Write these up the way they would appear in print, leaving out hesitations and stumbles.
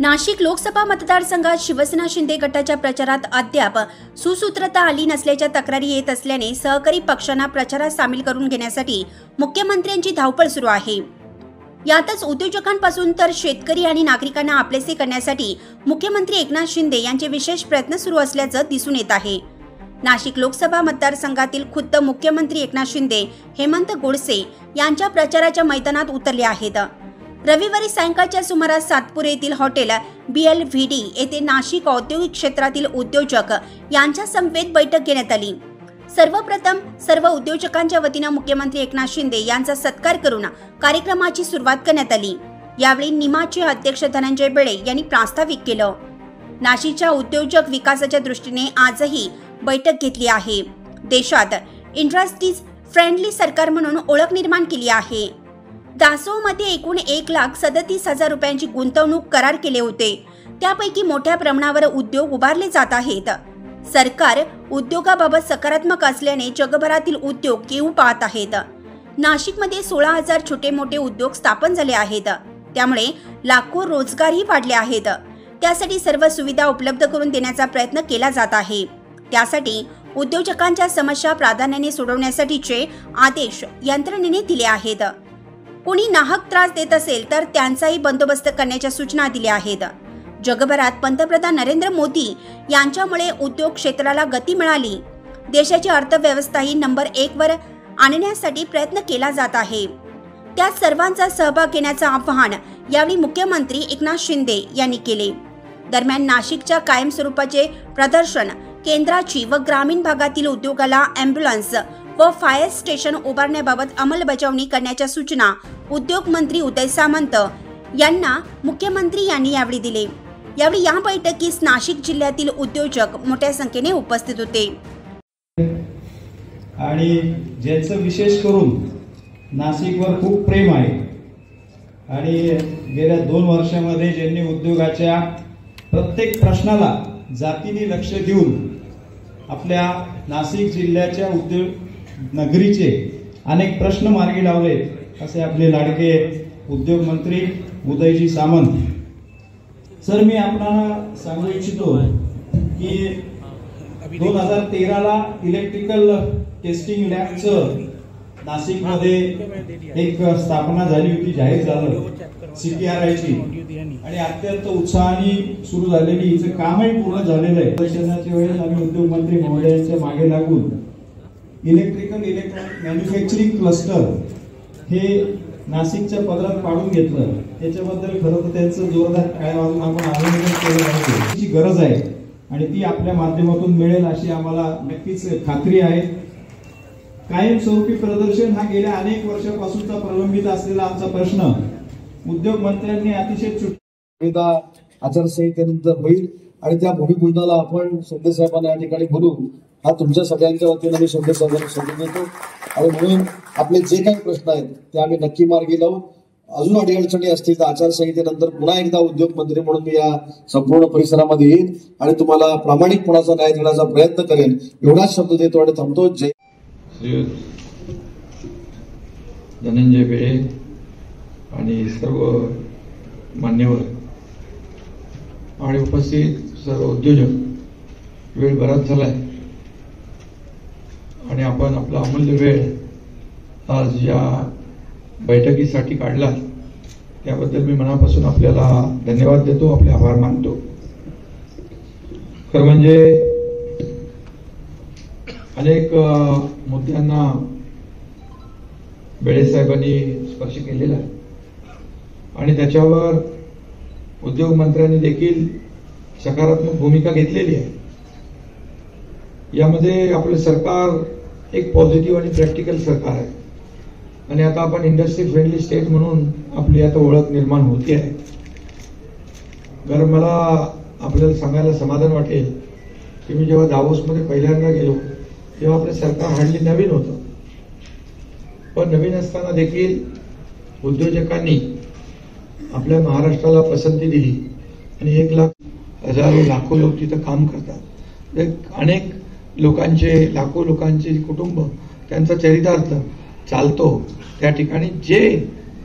नाशिक लोकसभा मतदारसंघात शिवसेना शिंदे गटाच्या प्रचारात अद्याप सुसूत्रता आली नसल्याच्या तक्रारी येत असल्याने सहकारी पक्षांना प्रचारात सामील करून घेण्यासाठी मुख्यमंत्र्यांची धावपळ सुरू आहे। यातच उद्योजकांपासून तर शेतकरी आणि नागरिकांना आपलेसे करण्यासाठी मुख्यमंत्री एकनाथ शिंदे यांचे विशेष प्रयत्न सुरू असल्याचं दिसून येत आहे। नाशिक लोकसभा मतदारसंघातील खुद्द मुख्यमंत्री एकनाथ शिंदे हेमंत गोडसे यांच्या प्रचाराच्या मैदानात उतरले आहेत। रविवारी सायंकाळच्या सुमारास सातपूर येथील हॉटेल BLVD येथे नाशिक औद्योगिक क्षेत्रातील उद्योजक यांच्या समवेत बैठक घेण्यात आली। सर्वप्रथम सर्व उद्योजकांच्या वतीने मुख्यमंत्री एकनाथ शिंदे यांचा सत्कार करून कार्यक्रमाची सुरुवात करण्यात आली। यावेळी निमाचे अध्यक्ष धनंजय बेळे यांनी प्रास्ताविक केलं। नाशिकच्या उद्योजक विकासाच्या दृष्टीने आजही बैठक घेतली आहे। देशात इंडस्ट्रीज फ्रेंडली सरकार म्हणून ओळख निर्माण केली आहे। दासोमध्ये एकूण 1,37,000 रुपयांची गुंतवणूक करार केले होते, त्यापैकी मोठ्या प्रमाणावर उद्योग उभारले जात आहेत। सरकार उद्योगाबाबत सकारात्मक असल्याने जगभरातील उद्योग येऊ पाहत आहेत। नाशिकमध्ये 16,000 छोटे मोठे उद्योग स्थापन झाले आहेत, त्यामुळे लाखो रोजगारही वाढले आहेत। त्यासाठी सर्व सुविधा उपलब्ध करून देण्याचा प्रयत्न केला जात आहे। त्यासाठी उद्योजकांच्या समस्या प्राधान्याने सोडवण्यासाठीचे आदेश यंत्रणेने दिले आहेत। कोणी नाहक त्रास देत असेल तर त्यांचाही बंदोबस्त करण्याच्या सूचना दिल्या आहेत। जगभरात पंतप्रधान नरेंद्र मोदी यांच्यामुळे उद्योग क्षेत्राला गती मिळाली। देशाची अर्थव्यवस्थाही नंबर 1 वर आणण्यासाठी प्रयत्न केला जात आहे। त्यात सर्वांचा सहभाग घेण्याचे आवाहन यावेळी मुख्यमंत्री एकनाथ शिंदे यांनी केले। दरम्यान नाशिकच्या कायमस्वरूपाचे प्रदर्शन केंद्राची व ग्रामीण भागातील उद्योगाला ॲम्ब्युलन्स व फायर स्टेशन उभारण्याबाबत अंमलबजावणी करण्याच्या सूचना उद्योग मंत्री उदय सामंत यांना मुख्यमंत्री यांनी यावेळी दिले। यावेळी या बैठकीस नाशिक जिल्ह्यातील उद्योजक मोठ्या संख्येने उपस्थित होते। आणि ज्यांचं विशेष करून नाशिकवर खूप प्रेम आहे आणि गेल्या 2 वर्षांमध्ये ज्यांनी उद्योगाच्या प्रत्येक प्रश्नाला जातीने लक्ष देऊन आपल्या नाशिक जिल्ह्याच्या उद्योग नगरीचे अनेक प्रश्न मार्गी लावले असे आपले लाडके उद्योग मंत्री उदयजी सामंत सर, मी आपल्याला सांगू इच्छितो की 2013ला इलेक्ट्रिकल टेस्टिंग लॅबचं नाशिकमध्ये एक स्थापना झाली होती, जाहीर झालं CTRI ची, आणि अत्यंत उत्साहाने सुरू झालेली हिचं कामही पूर्ण झालेलं आहे। प्रशासनाच्या वेळेस आम्ही उद्योग मंत्री महोदयांच्या मागे लागून इलेक्ट्रॉनिक मॅन्युफॅक्चरिंग क्लस्टर हे नाशिकच्या पदरात पाडून घेतलं। त्याच्याबद्दल खरं तर त्यांचं जोरदार टाळ्या वाजवून आपण अभिनंदन केलं पाहिजे। त्याची गरज आहे आणि ती आपल्या माध्यमातून मिळेल अशी आम्हाला नक्कीच खात्री आहे। कायमस्वरूपी प्रदर्शन हा गेल्या अनेक वर्षापासूनचा प्रलंबित असलेला आमचा प्रश्न उद्योग मंत्र्यांनी अतिशय सुविधा आचारसंहितेनंतर होईल आणि त्या भूमिपूजनाला आपण शिंदे साहेबांना या ठिकाणी बोलू, हा तुमच्या सगळ्यांच्या वतीने मी शिंदे साहेबांना सांगून देतो। आणि म्हणून आपले जे काही प्रश्न आहेत ते आम्ही नक्की मार्गी लावू। अजून अडीअडचणी असतील तर आचारसंहितेनंतर पुन्हा एकदा उद्योग मंत्री म्हणून मी या संपूर्ण परिसरामध्ये येईन आणि तुम्हाला प्रामाणिकपणाचा न्याय देण्याचा प्रयत्न करेन, एवढाच शब्द देतो आणि थांबतो। जय धनंजय बेळे आणि सर्व मान्यवर आणि उपस्थित सर्व उद्योजक, वेळ बराच झालाय आणि आपण आपला अमूल्य वेळ आज या बैठकीसाठी काढला, त्याबद्दल मी मनापासून आपल्याला धन्यवाद देतो, आपले आभार मानतो। खरं म्हणजे अनेक मुद्द्यांना बेळे साहेबांनी स्पर्श केलेला आहे आणि त्याच्यावर उद्योग मंत्र्यांनी देखील सकारात्मक भूमिका घेतलेली आहे। यामध्ये आपले सरकार एक पॉझिटिव्ह आणि प्रॅक्टिकल सरकार आहे आणि आता आपण इंडस्ट्री फ्रेंडली स्टेट म्हणून आपली आता ओळख निर्माण होते आहे। तर मला आपल्याला सांगायला समाधान वाटेल की मी जेव्हा दावोसमध्ये पहिल्यांदा गेलो तेव्हा आपलं सरकार हार्डली नवीन होतं, पण नवीन असताना देखील उद्योजकांनी आपल्या महाराष्ट्राला पसंती दिली आणि 1 लाख हजारो लाखो लोक तिथं काम करतात। अनेक लोकांचे, लाखो लोकांचे कुटुंब, त्यांचा चरितार्थ चालतो। त्या ठिकाणी जे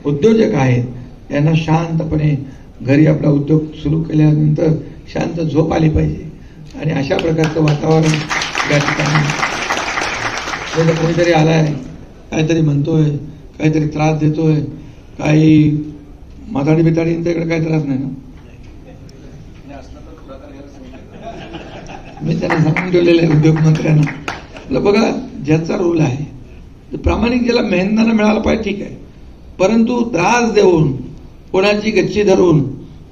उद्योजक आहेत त्यांना शांतपणे घरी आपला उद्योग सुरू केल्यानंतर शांत झोप आली पाहिजे आणि अशा प्रकारचं वातावरण या ठिकाणी कोणीतरी आलाय, काहीतरी म्हणतोय, काहीतरी त्रास देतोय, काही माताडी बिताडींचा इकडे काही त्रास नाही ना. मी त्यांना सांगून ठेवलेलं आहे उद्योगमंत्र्यांना, म्हटलं बघा ज्याचा रोल आहे प्रामाणिक, ज्याला मेहनताना मिळाला पाहिजे ठीक आहे, परंतु त्रास देऊन, कोणाची गच्ची धरून,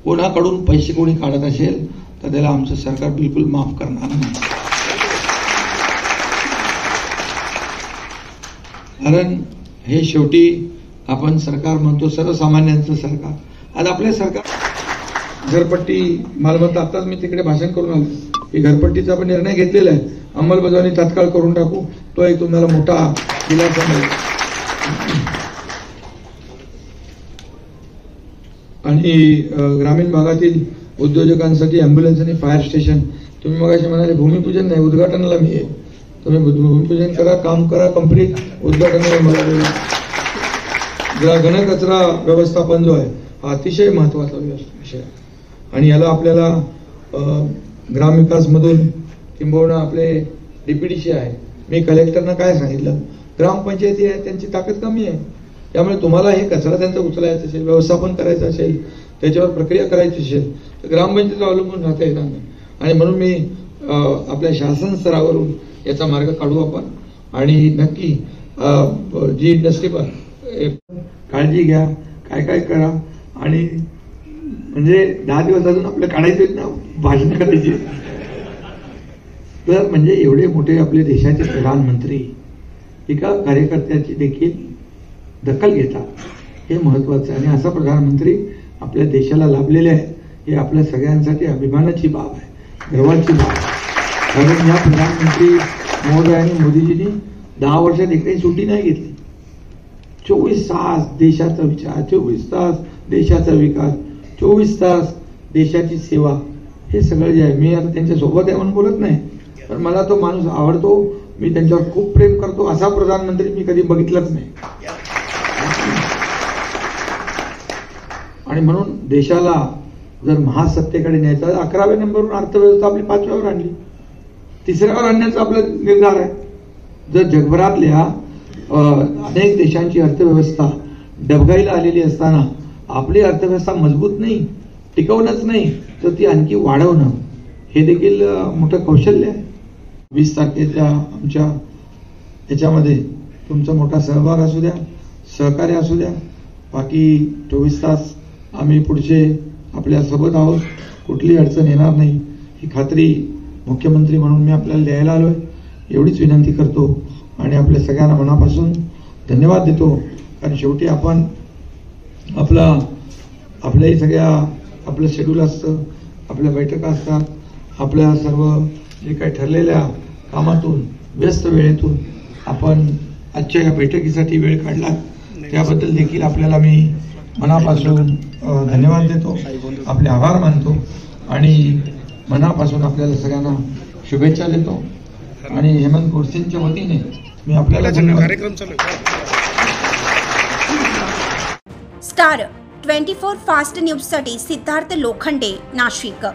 कोणाकडून पैसे कोणी काढत असेल तर त्याला आमचं सरकार बिलकुल माफ करणार नाही. कारण हे शेवटी आपण सरकार म्हणतो सर्वसामान्यांचं सरकार. आज आपल्या सरकार घरपट्टी मालमत्ता, आताच मी तिकडे भाषण करून आलो की घरपट्टीचा आपण निर्णय घेतलेला आहे, अंमलबजावणी तात्काळ करून टाकू, तो एक तुम्हाला मोठा दिलासा मिळेल. आणि ग्रामीण भागातील उद्योजकांसाठी अँब्युलन्स आणि फायर स्टेशन, तुम्ही मगाशी म्हणाले भूमिपूजन नाही, उद्घाटनाला मी आहे. तुम्ही भूमिपूजन करा, काम करा, कंप्लीट उद्घाटनाला मला. घनकचरा व्यवस्थापन जो आहे हा अतिशय महत्वाचा विषय आहे आणि याला आपल्याला ग्रामविकासमधून किंबहुना आपले डीपीडीसी आहे. मी कलेक्टरना काय सांगितलं, ग्रामपंचायती आहे त्यांची ताकद कमी आहे, त्यामुळे तुम्हाला हे कचरा त्यांचा उचलायचा असेल, व्यवस्थापन करायचं असेल, त्याच्यावर प्रक्रिया करायची असेल तर ग्रामपंचायतीवर अवलंबून राहता येणार नाही. आणि म्हणून मी आपल्या शासन स्तरावरून याचा मार्ग काढू आपण आणि नक्की जी इंडस्ट्री पण काळजी घ्या, काय काय करा. आणि म्हणजे 10 दिवस अजून आपल्या काढायचे ना भाषण करायची. तर म्हणजे एवढे मोठे आपले देशाचे प्रधानमंत्री एका कार्यकर्त्याची देखील दखल घेतात, हे महत्वाचं आहे. आणि असा प्रधानमंत्री आपल्या देशाला लाभलेले आहे, हे आपल्या सगळ्यांसाठी अभिमानाची बाब आहे, गर्वाची बाब आहे. कारण या प्रधानमंत्री महोदयांनी, मोदीजींनी 10 वर्षात एकही सुट्टी नाही घेतली. 24 तास देशाचा विचार, 24 तास देशाचा विकास, 24 तास देशाची सेवा, हे सगळं जे आहे. मी आता त्यांच्या सोबत आहे म्हणून बोलत नाही, पण मला तो माणूस आवडतो, मी त्यांच्यावर खूप प्रेम करतो. असा प्रधानमंत्री मी कधी बघितलाच नाही. आणि म्हणून देशाला जर महासत्तेकडे न्यायचं, 11व्या नंबरवरून अर्थव्यवस्था आपली 5व्यावर आणली, 3ऱ्यावर आणण्याचा आपला निर्धार आहे. जर जगभरातल्या अनेक देशांची अर्थव्यवस्था डबघाईला आलेली असताना आपली अर्थव्यवस्था मजबूत नाही, टिकवणंच नाही तर ती आणखी वाढवणं, हे देखील मोठं कौशल्य आहे. 20 तारखेच्या आमच्या याच्यामध्ये तुमचा मोठा सहभाग असू द्या, सहकार्य असू द्या. बाकी 24 तास आम्ही पुढचे आपल्या सोबत आहोत, कुठली अडचण येणार नाही ही खात्री मुख्यमंत्री म्हणून मी आपल्याला द्यायला आलोय. एवढीच विनंती करतो आणि आपल्या सगळ्यांना मनापासून धन्यवाद देतो. कारण शेवटी आपण आपल्याही सगळ्या आपलं शेड्यूल असतं, आपल्या बैठका असतात, आपल्या सर्व जे काही ठरलेल्या कामातून, व्यस्त वेळेतून आपण आजच्या या बैठकीसाठी वेळ काढला, त्याबद्दल देखील आपल्याला मी मनापासून धन्यवाद देतो, आपले आभार मानतो आणि मनापासून आपल्याला सगळ्यांना शुभेच्छा देतो. आणि हेमंत गोडसेंच्या वतीने मी आपल्याला स्टार 24 फास्ट न्यूजसाठी सिद्धार्थ लोखंडे, नाशिक.